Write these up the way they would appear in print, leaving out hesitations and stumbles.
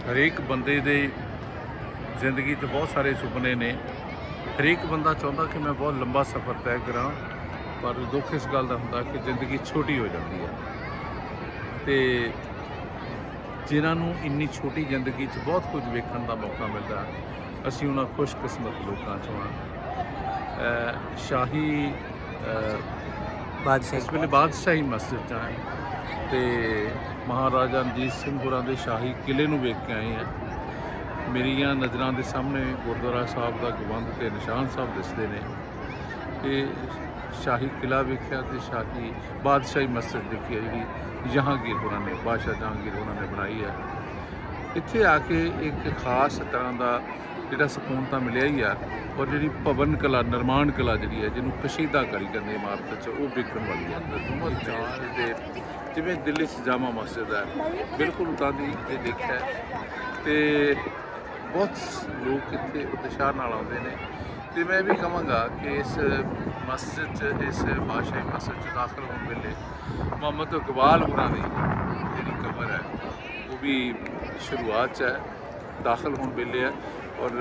ਹਰੇਕ ਬੰਦੇ ਦੇ ਜ਼ਿੰਦਗੀ 'ਚ ਬਹੁਤ ਸਾਰੇ ਸੁਪਨੇ ਨੇ। ਹਰੇਕ ਬੰਦਾ ਚਾਹੁੰਦਾ ਕਿ ਮੈਂ ਬਹੁਤ ਲੰਬਾ ਸਫ਼ਰ ਤੈਅ ਕਰਾਂ, ਪਰ ਦੁੱਖ ਇਸ ਗੱਲ ਦਾ ਹੁੰਦਾ ਕਿ ਜ਼ਿੰਦਗੀ ਛੋਟੀ ਹੋ ਜਾਂਦੀ ਹੈ। ਤੇ ਜਿਨ੍ਹਾਂ ਨੂੰ ਇੰਨੀ ਛੋਟੀ ਜ਼ਿੰਦਗੀ 'ਚ ਬਹੁਤ ਕੁਝ ਵੇਖਣ ਦਾ ਮੌਕਾ ਮਿਲਦਾ, ਅਸੀਂ ਉਹਨਾਂ ਖੁਸ਼ਕਿਸਮਤ ਲੋਕਾਂ 'ਚੋਂ ਹਾਂ। ਸ਼ਾਹੀ ਇਸ ਵੇਲੇ ਬਾਦਸ਼ਾਹੀ ਮਸਜਿਦ 'ਚ ਹਾਂ ਤੇ ਮਹਾਰਾਜਾ ਰਣਜੀਤ ਸਿੰਘ ਹੋਰਾਂ ਦੇ ਸ਼ਾਹੀ ਕਿਲ੍ਹੇ ਨੂੰ ਵੇਖ ਕੇ ਆਏ ਹਾਂ। ਮੇਰੀਆਂ ਨਜ਼ਰਾਂ ਦੇ ਸਾਹਮਣੇ ਗੁਰਦੁਆਰਾ ਸਾਹਿਬ ਦਾ ਗੰਬਦ ਤੇ ਨਿਸ਼ਾਨ ਸਾਹਿਬ ਦਿਸਦੇ ਨੇ। ਤੇ ਸ਼ਾਹੀ ਕਿਲ੍ਹਾ ਵੇਖਿਆ ਤੇ ਸ਼ਾਹੀ ਬਾਦਸ਼ਾਹੀ ਮਸਜਿਦ ਦੇਖੀ ਹੈ, ਜਿਹੜੀ ਜਹਾਂਗੀਰ ਹੋਰਾਂ ਨੇ, ਬਾਦਸ਼ਾਹ ਜਹਾਂਗੀਰ ਹੋਰਾਂ ਨੇ ਬਣਾਈ ਹੈ। ਇੱਥੇ ਆ ਕੇ ਇੱਕ ਖਾਸ ਤਰ੍ਹਾਂ ਦਾ ਜਿਹੜਾ ਸਕੂਨ ਤਾਂ ਮਿਲਿਆ ਹੀ ਆ, ਔਰ ਜਿਹੜੀ ਭਵਨ ਕਲਾ, ਨਿਰਮਾਣ ਕਲਾ ਜਿਹੜੀ ਹੈ, ਜਿਹਨੂੰ ਕਸ਼ੀਦਾ ਕਾਰੀ ਕਹਿੰਦੇ ਇਮਾਰਤ 'ਚ, ਉਹ ਵੇਖਣ ਵਾਲੀ ਹੈ। ਬਹੁਤ ਚਾਰ ਦੇ ਜਿਵੇਂ ਦਿੱਲੀ 'ਚ ਜਾਮਾ ਮਸਜਿਦ ਹੈ, ਬਿਲਕੁਲ ਉੱਦਾਂ ਦੀ ਇਹ ਦੇਖਿਆ ਤੇ ਬਹੁਤ ਲੋਕ ਇੱਥੇ ਉਤਸ਼ਾਹ ਨਾਲ ਆਉਂਦੇ ਨੇ। ਤੇ ਮੈਂ ਵੀ ਕਹਾਂਗਾ ਕਿ ਇਸ ਮਸਜਿਦ 'ਚ, ਇਸ ਬਾਦਸ਼ਾਹੀ ਮਸਜਿਦ 'ਚ ਦਾਖਲ ਹੋਣ ਵੇਲੇ ਮੁਹੰਮਦ ਇਕਬਾਲ ਹੋਰਾਂ ਦੀ ਜਿਹੜੀ ਕਬਰ ਹੈ, ਉਹ ਵੀ ਸ਼ੁਰੂਆਤ 'ਚ ਹੈ, ਦਾਖਲ ਹੋਣ ਵੇਲੇ ਹੈ। ਔਰ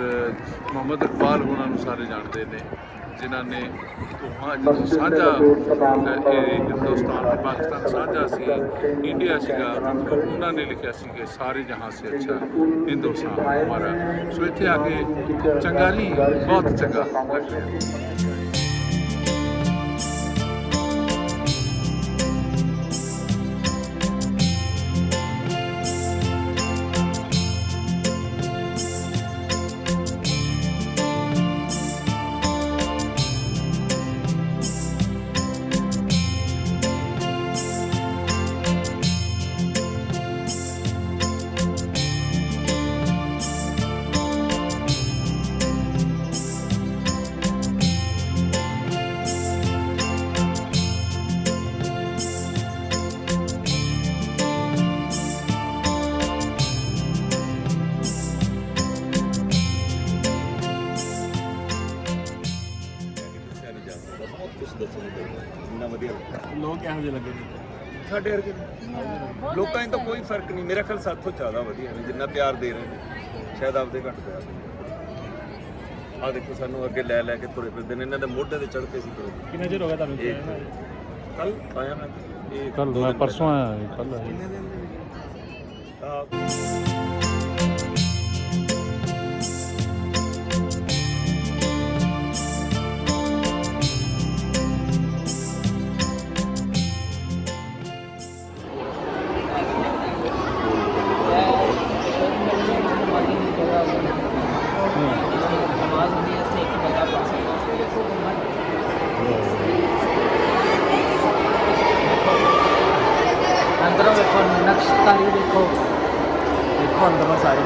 ਮੁਹੰਮਦ ਇਕਬਾਲ ਹੋਰਾਂ ਨੂੰ ਸਾਰੇ ਜਾਣਦੇ ਨੇ, ਜਿਨ੍ਹਾਂ ਨੇ ਜਦੋਂ ਸਾਂਝਾ ਹਿੰਦੁਸਤਾਨ ਤੇ ਪਾਕਿਸਤਾਨ ਸਾਂਝਾ ਸੀ, ਇੰਡੀਆ ਸੀਗਾ, ਉਹਨਾਂ ਨੇ ਲਿਖਿਆ ਸੀ ਕਿ ਸਾਰੇ ਜਹਾਂ ਸੇ ਅੱਛਾ ਹਿੰਦੁਸਤਾਨ ਹਮਾਰਾ। ਸੋ ਇੱਥੇ ਆ ਕੇ ਚੰਗਾ ਨਹੀਂ, ਬਹੁਤ ਚੰਗਾ ਲੱਗਿਆ। ਲੋਕ ਇਹੋ ਜਿਹੇ ਲੱਗੇ ਸਾਡੇ ਵਰਗੇ ਲੋਕਾਂ 'ਚ ਤਾਂ ਕੋਈ ਫਰਕ ਨਹੀਂ। ਮੇਰਾ ਖਿਆਲ ਸਾਥੋਂ ਜ਼ਿਆਦਾ ਵਧੀਆ ਨੇ, ਜਿੰਨਾ ਪਿਆਰ ਦੇ ਰਹੇ ਨੇ ਸ਼ਾਇਦ ਆਪਦੇ ਘੱਟ ਪਿਆਰ। ਆਹ ਦੇਖੋ, ਸਾਨੂੰ ਅੱਗੇ ਲੈ ਲੈ ਕੇ ਤੁਰੇ ਫਿਰਦੇ ਨੇ, ਇਹਨਾਂ ਦੇ ਮੋਢੇ ਤੇ ਚੜ੍ਹ ਕੇ ਸੀ ਤੁਰੇ। ਕਿੰਨਾ ਚਿਰ ਹੋ ਗਿਆ ਤੁਹਾਨੂੰ? ਕੱਲ ਆਇਆ ਮੈਂ, ਇਹ ਕੱਲ ਮੈਂ ਪਰਸੋਂ ਆਇਆ, ਕੱਲ ਅੰਦਰੋਂ ਵੇਖੋ, ਨਕਸ਼ਕਾਰੀ ਦੇਖੋ, ਦੇਖੋ ਅੰਦਰੋਂ ਸਾਰੇ